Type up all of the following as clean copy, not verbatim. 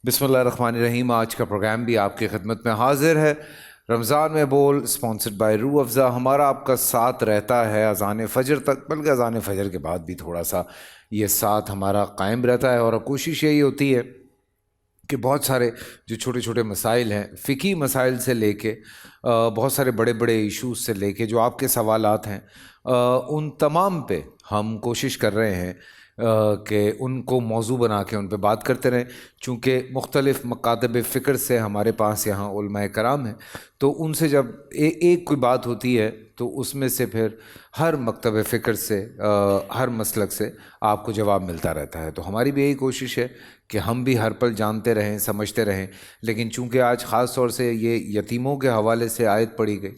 بسم اللہ الرحمن الرحیم۔ آج کا پروگرام بھی آپ کی خدمت میں حاضر ہے۔ رمضان میں بول اسپانسرڈ بائی روح افزا ہمارا آپ کا ساتھ رہتا ہے اذان فجر تک، بلکہ اذان فجر کے بعد بھی تھوڑا سا یہ ساتھ ہمارا قائم رہتا ہے، اور کوشش یہی ہوتی ہے کہ بہت سارے جو چھوٹے چھوٹے مسائل ہیں، فقہی مسائل سے لے کے بہت سارے بڑے بڑے ایشوز سے لے کے جو آپ کے سوالات ہیں، ان تمام پہ ہم کوشش کر رہے ہیں کہ ان کو موضوع بنا کے ان پہ بات کرتے رہیں۔ چونکہ مختلف مکاتب فکر سے ہمارے پاس یہاں علماء کرام ہیں، تو ان سے جب ایک کوئی بات ہوتی ہے تو اس میں سے پھر ہر مکتب فکر سے ہر مسلک سے آپ کو جواب ملتا رہتا ہے۔ تو ہماری بھی یہی کوشش ہے کہ ہم بھی ہر پل جانتے رہیں، سمجھتے رہیں۔ لیکن چونکہ آج خاص طور سے یہ یتیموں کے حوالے سے آیت پڑھی گئی،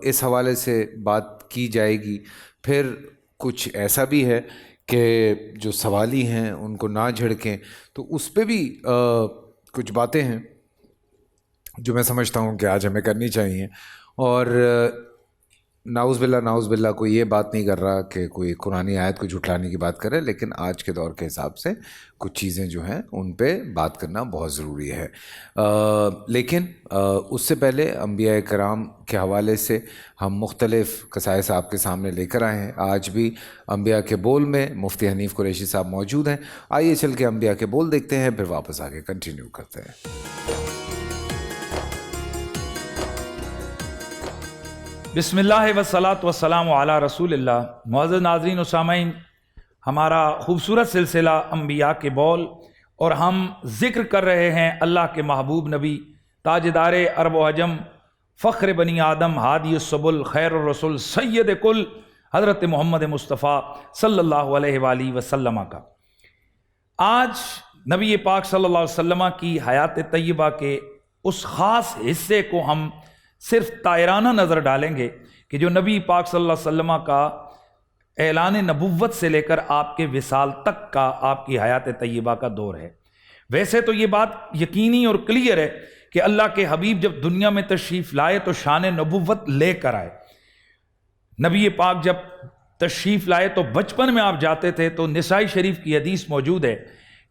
اس حوالے سے بات کی جائے گی۔ پھر کچھ ایسا بھی ہے کہ جو سوالی ہیں ان کو نہ جھڑکیں، تو اس پہ بھی کچھ باتیں ہیں جو میں سمجھتا ہوں کہ آج ہمیں کرنی چاہیے۔ اور نعوذ باللہ کوئی یہ بات نہیں کر رہا کہ کوئی قرآنی آیت کو جھٹلانے کی بات کرے، لیکن آج کے دور کے حساب سے کچھ چیزیں جو ہیں ان پہ بات کرنا بہت ضروری ہے۔ لیکن اس سے پہلے انبیاء کرام کے حوالے سے ہم مختلف قصائص آپ کے سامنے لے کر آئے ہیں۔ آج بھی انبیاء کے بول میں مفتی حنیف قریشی صاحب موجود ہیں۔ آئیے چل کے انبیاء کے بول دیکھتے ہیں، پھر واپس آگے کنٹینیو کرتے ہیں۔ بسم اللہ والصلاۃ والسلام علی رسول اللہ۔ معزز ناظرین و سامعین، ہمارا خوبصورت سلسلہ انبیاء کے بول، اور ہم ذکر کر رہے ہیں اللہ کے محبوب نبی، تاجدار عرب و عجم، فخر بنی آدم، ہادی السبل، خیر الرسول، سید کل، حضرت محمد مصطفیٰ صلی اللہ علیہ وآلہ وسلم کا۔ آج نبی پاک صلی اللہ علیہ وسلم کی حیات طیبہ کے اس خاص حصے کو ہم صرف طائرانہ نظر ڈالیں گے کہ جو نبی پاک صلی اللہ علیہ وسلم کا اعلان نبوت سے لے کر آپ کے وصال تک کا آپ کی حیات طیبہ کا دور ہے۔ ویسے تو یہ بات یقینی اور کلیئر ہے کہ اللہ کے حبیب جب دنیا میں تشریف لائے تو شان نبوت لے کر آئے۔ نبی پاک جب تشریف لائے تو بچپن میں آپ جاتے تھے تو نسائی شریف کی حدیث موجود ہے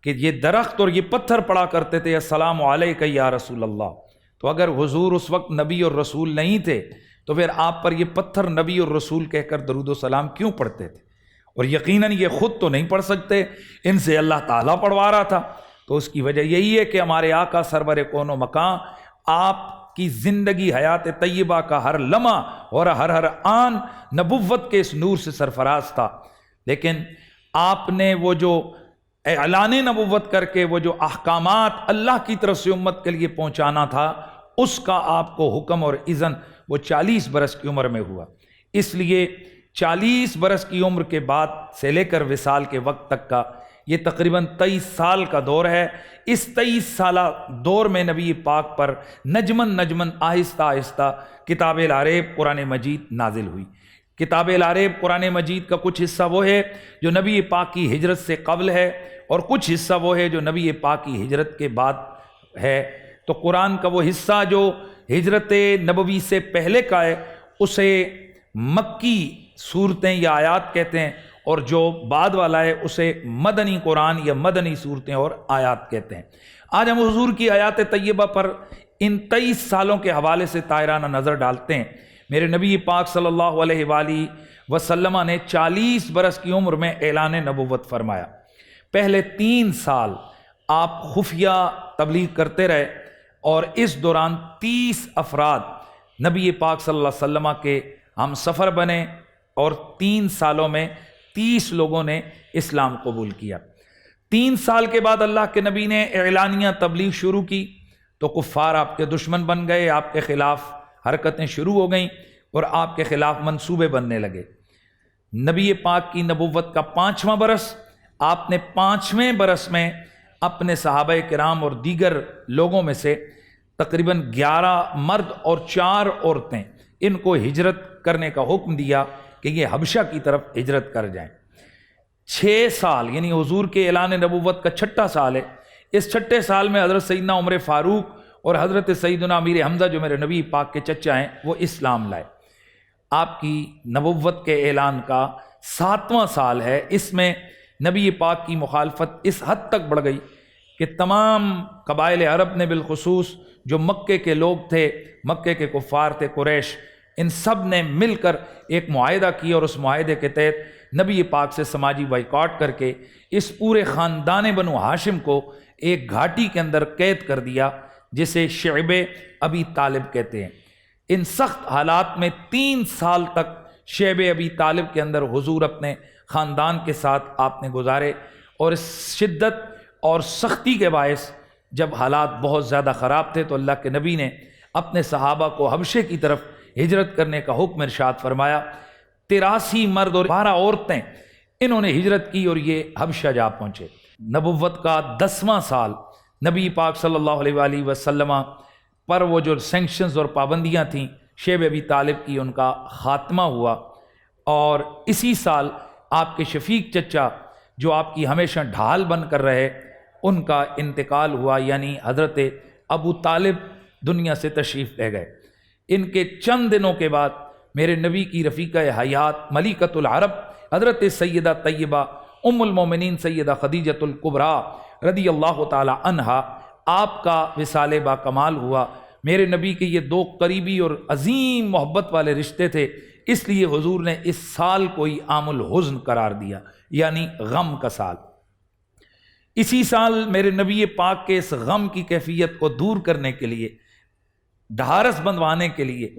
کہ یہ درخت اور یہ پتھر پڑا کرتے تھے السلام علیک یا رسول اللہ۔ تو اگر حضور اس وقت نبی اور رسول نہیں تھے تو پھر آپ پر یہ پتھر نبی اور رسول کہہ کر درود و سلام کیوں پڑھتے تھے؟ اور یقیناً یہ خود تو نہیں پڑھ سکتے، ان سے اللہ تعالیٰ پڑھوا رہا تھا۔ تو اس کی وجہ یہی ہے کہ ہمارے آقا سرور کون و مکان، آپ کی زندگی حیات طیبہ کا ہر لمحہ اور ہر آن نبوت کے اس نور سے سرفراز تھا۔ لیکن آپ نے وہ جو اعلان نبوت کر کے وہ جو احکامات اللہ کی طرف سے امت کے لیے پہنچانا تھا، اس کا آپ کو حکم اور اذن وہ 40 برس کی عمر میں ہوا۔ اس لیے 40 برس کی عمر کے بعد سے لے کر وصال کے وقت تک کا یہ تقریباً 23 سال کا دور ہے۔ اس 23 سالہ دور میں نبی پاک پر نجمن آہستہ آہستہ کتاب العریب قرآن مجید نازل ہوئی۔ کتاب العریب قرآن مجید کا کچھ حصہ وہ ہے جو نبی پاک کی ہجرت سے قبل ہے، اور کچھ حصہ وہ ہے جو نبی پاک کی ہجرت کے بعد ہے۔ تو قرآن کا وہ حصہ جو ہجرت نبوی سے پہلے کا ہے اسے مکی صورتیں یا آیات کہتے ہیں، اور جو بعد والا ہے اسے مدنی قرآن یا مدنی صورتیں اور آیات کہتے ہیں۔ آج ہم حضور کی حیات طیبہ پر ان 23 سالوں کے حوالے سے طائرانہ نظر ڈالتے ہیں۔ میرے نبی پاک صلی اللہ علیہ وآلہ وسلم نے 40 برس کی عمر میں اعلان نبوت فرمایا۔ پہلے 3 سال آپ خفیہ تبلیغ کرتے رہے، اور اس دوران 30 افراد نبی پاک صلی اللہ علیہ وسلم کے ہم سفر بنے، اور 3 سالوں میں 30 لوگوں نے اسلام قبول کیا۔ 3 سال کے بعد اللہ کے نبی نے اعلانیہ تبلیغ شروع کی تو کفار آپ کے دشمن بن گئے، آپ کے خلاف حرکتیں شروع ہو گئیں اور آپ کے خلاف منصوبے بننے لگے۔ نبی پاک کی نبوت کا 5واں برس، آپ نے 5ویں برس میں اپنے صحابہ کرام اور دیگر لوگوں میں سے تقریباً 11 مرد اور 4 عورتیں، ان کو ہجرت کرنے کا حکم دیا کہ یہ حبشہ کی طرف ہجرت کر جائیں۔ 6 سال یعنی حضور کے اعلان نبوت کا 6واں سال ہے۔ اس 6 سال میں حضرت سیدنا عمر فاروق اور حضرت سیدنا امیر حمزہ جو میرے نبی پاک کے چچا ہیں وہ اسلام لائے۔ آپ کی نبوت کے اعلان کا 7واں سال ہے۔ اس میں نبی پاک کی مخالفت اس حد تک بڑھ گئی کہ تمام قبائل عرب نے بالخصوص جو مکے کے لوگ تھے، مکے کے کفار تھے قریش، ان سب نے مل کر ایک معاہدہ کیا اور اس معاہدے کے تحت نبی پاک سے سماجی بائیکاٹ کر کے اس پورے خاندان بنو ہاشم کو ایک گھاٹی کے اندر قید کر دیا، جسے شعب ابی طالب کہتے ہیں۔ ان سخت حالات میں 3 سال تک شعب ابی طالب کے اندر حضور اپنے خاندان کے ساتھ آپ نے گزارے، اور اس شدت اور سختی کے باعث جب حالات بہت زیادہ خراب تھے تو اللہ کے نبی نے اپنے صحابہ کو حبشے کی طرف ہجرت کرنے کا حکم ارشاد فرمایا۔ 83 مرد اور 12 عورتیں انہوں نے ہجرت کی اور یہ حبشہ جا پہنچے۔ نبوت کا 10واں سال نبی پاک صلی اللہ علیہ وآلہ وسلم پر وہ جو سینکشنز اور پابندیاں تھیں شیب ابی طالب کی، ان کا خاتمہ ہوا، اور اسی سال آپ کے شفیق چچا جو آپ کی ہمیشہ ڈھال بن کر رہے، ان کا انتقال ہوا، یعنی حضرت ابو طالب دنیا سے تشریف لے گئے۔ ان کے چند دنوں کے بعد میرے نبی کی رفیقہ حیات ملکۃ العرب حضرت سیدہ طیبہ ام المومنین سیدہ خدیجۃ الکبریٰ رضی اللہ تعالی عنہا، آپ کا وصال با کمال ہوا۔ میرے نبی کے یہ 2 قریبی اور عظیم محبت والے رشتے تھے، اس لیے حضور نے اس سال کو ہی عام الحزن قرار دیا، یعنی غم کا سال۔ اسی سال میرے نبی پاک کے اس غم کی کیفیت کو دور کرنے کے لیے، ڈھارس بندوانے کے لیے،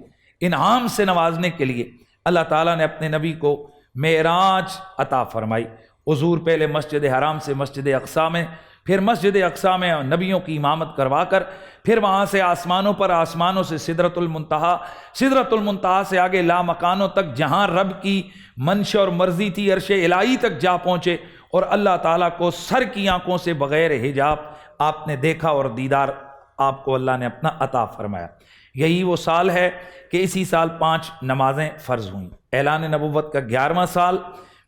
انعام سے نوازنے کے لیے اللہ تعالیٰ نے اپنے نبی کو معراج عطا فرمائی۔ حضور پہلے مسجد حرام سے مسجد اقصیٰ میں، پھر مسجد اقصیٰ میں نبیوں کی امامت کروا کر، پھر وہاں سے آسمانوں پر، آسمانوں سے سدرۃ المنتہا، سدرۃ المنتہا سے آگے لامکانوں تک، جہاں رب کی منشا اور مرضی تھی عرش الہی تک جا پہنچے، اور اللہ تعالیٰ کو سر کی آنکھوں سے بغیر حجاب آپ نے دیکھا اور دیدار آپ کو اللہ نے اپنا عطا فرمایا۔ یہی وہ سال ہے کہ اسی سال 5 نمازیں فرض ہوئیں۔ اعلان نبوت کا 11واں سال،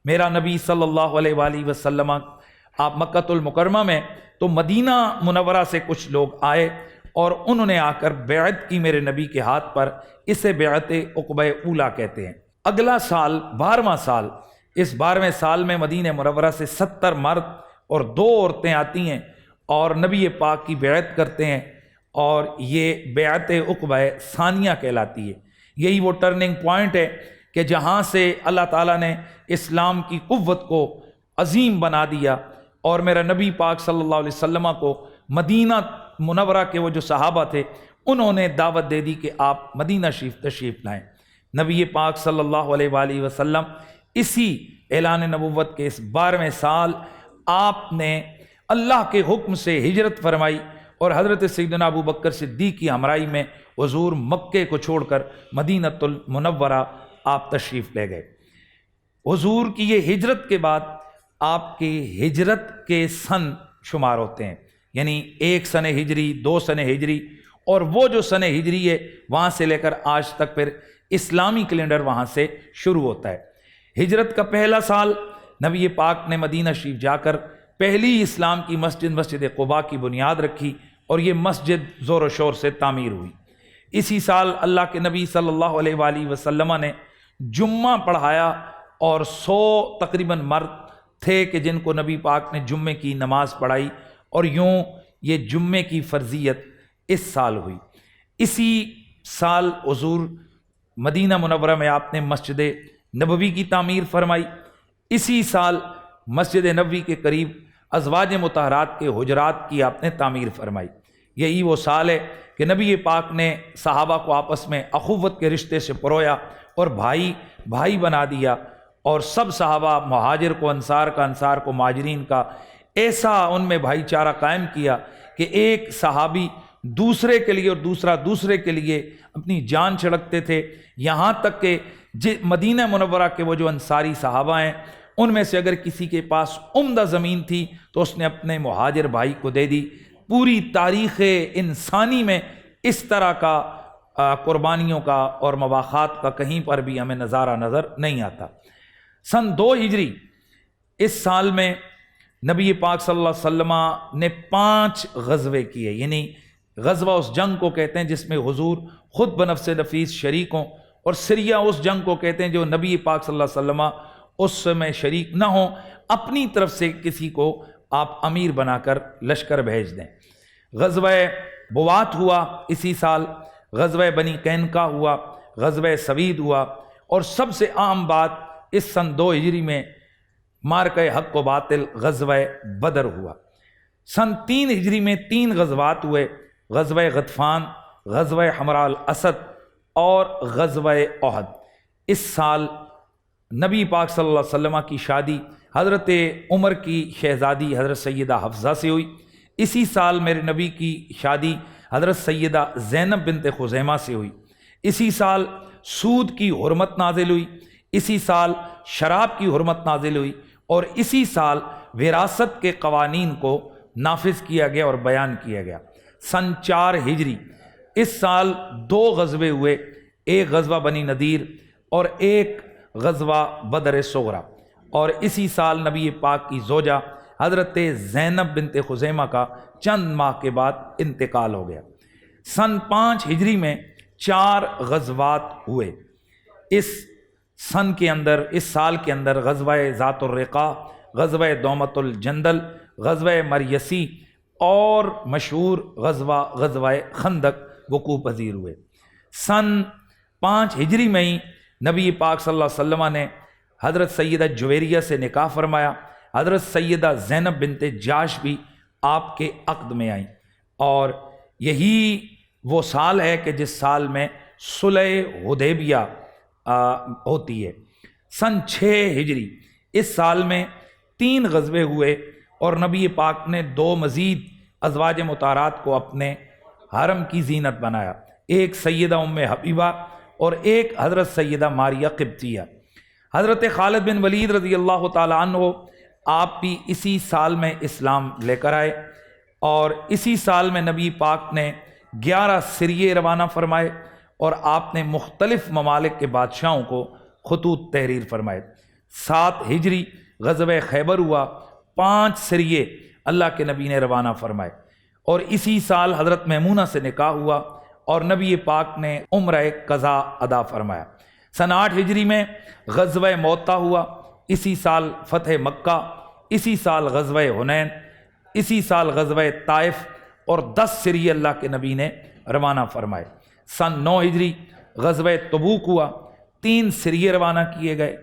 میرا نبی صلی اللہ علیہ وآلہ وسلم آپ مکۃ المکرمہ میں، تو مدینہ منورہ سے کچھ لوگ آئے اور انہوں نے آ کر بیعت کی میرے نبی کے ہاتھ پر، اسے بیعت عقبہ اولیٰ کہتے ہیں۔ اگلا سال 12واں سال، اس 12ویں سال میں مدینہ منورہ سے 70 مرد اور 2 عورتیں آتی ہیں اور نبی پاک کی بیعت کرتے ہیں، اور یہ بیعت عقبہ ثانیہ کہلاتی ہے۔ یہی وہ ٹرننگ پوائنٹ ہے کہ جہاں سے اللہ تعالیٰ نے اسلام کی قوت کو عظیم بنا دیا، اور میرا نبی پاک صلی اللہ علیہ وسلم کو مدینہ منورہ کے وہ جو صحابہ تھے انہوں نے دعوت دے دی کہ آپ مدینہ شریف تشریف لائیں۔ نبی پاک صلی اللہ علیہ وآلہ وسلم اسی اعلان نبوت کے اس 12ویں سال آپ نے اللہ کے حکم سے ہجرت فرمائی، اور حضرت سیدنا ابو بکر صدیق کی ہمراہی میں حضور مکے کو چھوڑ کر مدینۃ المنورہ آپ تشریف لے گئے۔ حضور کی یہ ہجرت کے بعد آپ کی ہجرت کے سن شمار ہوتے ہیں، یعنی 1 سنہ ہجری، 2 سنہ ہجری، اور وہ جو سنہ ہجری ہے وہاں سے لے کر آج تک پھر اسلامی کیلنڈر وہاں سے شروع ہوتا ہے۔ ہجرت کا پہلا سال نبی پاک نے مدینہ شریف جا کر پہلی اسلام کی مسجد قباء کی بنیاد رکھی، اور یہ مسجد زور و شور سے تعمیر ہوئی۔ اسی سال اللہ کے نبی صلی اللہ علیہ وآلہ وسلم نے جمعہ پڑھایا، اور 100 تقریباً مرد تھے کہ جن کو نبی پاک نے جمعے کی نماز پڑھائی، اور یوں یہ جمعے کی فرضیت اس سال ہوئی۔ اسی سال حضور مدینہ منورہ میں آپ نے مسجد نبوی کی تعمیر فرمائی۔ اسی سال مسجد نبوی کے قریب ازواج مطہرات کے حجرات کی آپ نے تعمیر فرمائی۔ یہی وہ سال ہے کہ نبی پاک نے صحابہ کو آپس میں اخوت کے رشتے سے پرویا اور بھائی بھائی بنا دیا، اور سب صحابہ، مہاجر کو انصار کا، انصار کو مہاجرین کا، ایسا ان میں بھائی چارہ قائم کیا کہ ایک صحابی دوسرے کے لیے اور دوسرا دوسرے کے لیے اپنی جان چھڑکتے تھے، یہاں تک کہ مدینہ منورہ کے وہ جو انصاری صحابہ ہیں ان میں سے اگر کسی کے پاس عمدہ زمین تھی تو اس نے اپنے مہاجر بھائی کو دے دی۔ پوری تاریخ انسانی میں اس طرح کا قربانیوں کا اور مواخات کا کہیں پر بھی ہمیں نظارہ نظر نہیں آتا۔ سن 2 ہجری اس سال میں نبی پاک صلی اللہ علیہ وسلم نے 5 غزوے کیے، یعنی غزوہ اس جنگ کو کہتے ہیں جس میں حضور خود بنفس نفیس شریک ہوں، اور سریہ اس جنگ کو کہتے ہیں جو نبی پاک صلی اللہ علیہ وسلم اس میں شریک نہ ہوں، اپنی طرف سے کسی کو آپ امیر بنا کر لشکر بھیج دیں۔ غزوہ بوات ہوا اسی سال، غزوہ بنی قینقاع ہوا، غزوہ سوید ہوا، اور سب سے عام بات اس سن 2 ہجری میں معرکہ حق و باطل غزوہ بدر ہوا۔ سن 3 ہجری میں 3 غزوات ہوئے، غزوہ غطفان، غزوہ حمراء الاسد اور غزوہ احد۔ اس سال نبی پاک صلی اللہ علیہ وسلم کی شادی حضرت عمر کی شہزادی حضرت سیدہ حفصہ سے ہوئی۔ اسی سال میرے نبی کی شادی حضرت سیدہ زینب بنت خزیمہ سے ہوئی۔ اسی سال سود کی حرمت نازل ہوئی، اسی سال شراب کی حرمت نازل ہوئی، اور اسی سال وراثت کے قوانین کو نافذ کیا گیا اور بیان کیا گیا۔ سن 4 ہجری اس سال 2 غزوے ہوئے، ایک غزوہ بنی نذیر اور ایک غزوہ بدر صغریٰ، اور اسی سال نبی پاک کی زوجہ حضرت زینب بنت خزیمہ کا چند ماہ کے بعد انتقال ہو گیا۔ سن 5 ہجری میں 4 غزوات ہوئے۔ اس سال کے اندر غزوہ ذات الرقاع، غزوہ دومت الجندل، غزوہ مریسی اور مشہور غزوہ خندق وقوع پذیر ہوئے۔ سن 5 ہجری میں ہی نبی پاک صلی اللہ علیہ وسلم نے حضرت سیدہ جویریہ سے نکاح فرمایا۔ حضرت سیدہ زینب بنت جاش بھی آپ کے عقد میں آئیں، اور یہی وہ سال ہے کہ جس سال میں صلح حدیبیہ ہوتی ہے۔ سن 6 ہجری اس سال میں 3 غزوے ہوئے، اور نبی پاک نے 2 مزید ازواج مطہرات کو اپنے حرم کی زینت بنایا، ایک سیدہ ام حبیبہ اور ایک حضرت سیدہ ماریہ قبطیہ۔ حضرت خالد بن ولید رضی اللہ تعالیٰ عنہ آپ بھی اسی سال میں اسلام لے کر آئے، اور اسی سال میں نبی پاک نے 11 سریے روانہ فرمائے، اور آپ نے مختلف ممالک کے بادشاہوں کو خطوط تحریر فرمائے۔ 7 ہجری غزوہ خیبر ہوا، 5 سریے اللہ کے نبی نے روانہ فرمائے، اور اسی سال حضرت میمونہ سے نکاح ہوا، اور نبی پاک نے عمرہ قضا ادا فرمایا۔ سن 8 ہجری میں غزوہ موطا ہوا، اسی سال فتح مکہ، اسی سال غزوہ حنین، اسی سال غزوہ طائف، اور 10 سریے اللہ کے نبی نے روانہ فرمائے۔ سن 9 ہجری غزوہ تبوک ہوا، 3 سریے روانہ کیے گئے،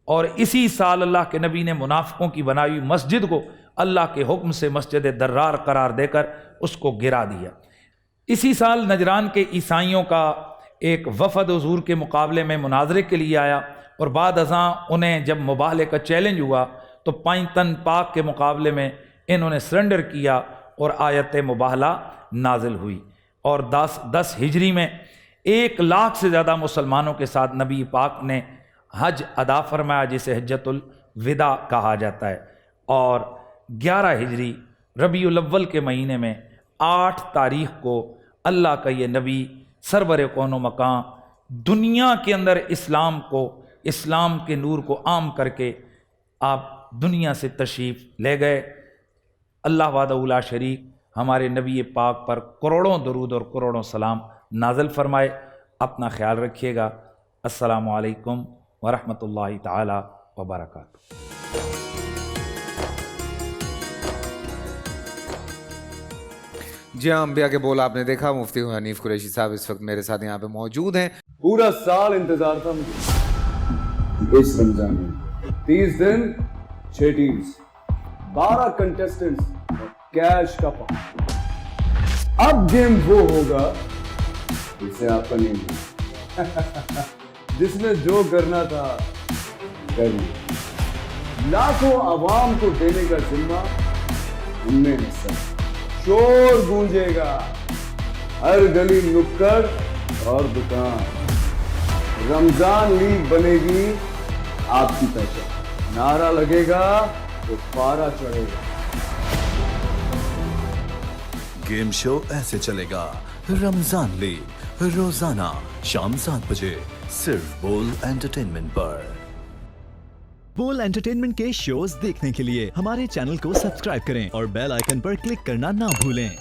اور اسی سال اللہ کے نبی نے منافقوں کی بنائی ہوئی مسجد کو اللہ کے حکم سے مسجد درار قرار دے کر اس کو گرا دیا۔ اسی سال نجران کے عیسائیوں کا ایک وفد حضور کے مقابلے میں مناظرے کے لیے آیا، اور بعد ازاں انہیں جب مباہلے کا چیلنج ہوا تو پائنتن پاک کے مقابلے میں انہوں نے سرنڈر کیا، اور آیت مباہلہ نازل ہوئی، اور 10 ہجری میں 1 لاکھ سے زیادہ مسلمانوں کے ساتھ نبی پاک نے حج ادا فرمایا، جسے حجۃ الوداع کہا جاتا ہے۔ اور 11 ہجری ربیع الاول کے مہینے میں 8 تاریخ کو اللہ کا یہ نبی سرور کون و مکان دنیا کے اندر اسلام کے نور کو عام کر کے آپ دنیا سے تشریف لے گئے۔ اللہ وحدہ لا شریک ہمارے نبی پاک پر کروڑوں درود اور کروڑوں سلام نازل فرمائے۔ اپنا خیال رکھیے گا۔ السلام علیکم ورحمۃ اللہ تعالی وبرکاتہ۔ جی ہاں، انبیاء کے بول آپ نے دیکھا۔ مفتی حنیف قریشی صاحب اس وقت میرے ساتھ یہاں پہ موجود ہیں۔ پورا سال انتظار تھا مجھے اس رمضان میں، 30 دن 6 ٹیمز، 12 کنٹیسٹنٹس اور کیش کا پاؤں۔ اب گیم وہ ہوگا جسے آپ کا نہیں ہوگا، جس نے جو کرنا تھا کر لیا۔ لاکھوں عوام کو دینے کا ذمہ ہم نے حصہ۔ شور گونجے گا ہر گلی نکڑ اور دکان، رمضان لیگ بنے گی آپ کی پہچان، نعرہ لگے گا تو پارا چڑھے گا۔ گیم شو ایسے چلے گا رمضان لیگ، روزانہ شام 7 بجے صرف بول انٹرٹینمنٹ پر۔ بول انٹرٹینمنٹ کے شوز دیکھنے کے لیے ہمارے چینل کو سبسکرائب کریں اور بیل آئیکن پر کلک کرنا نہ بھولیں۔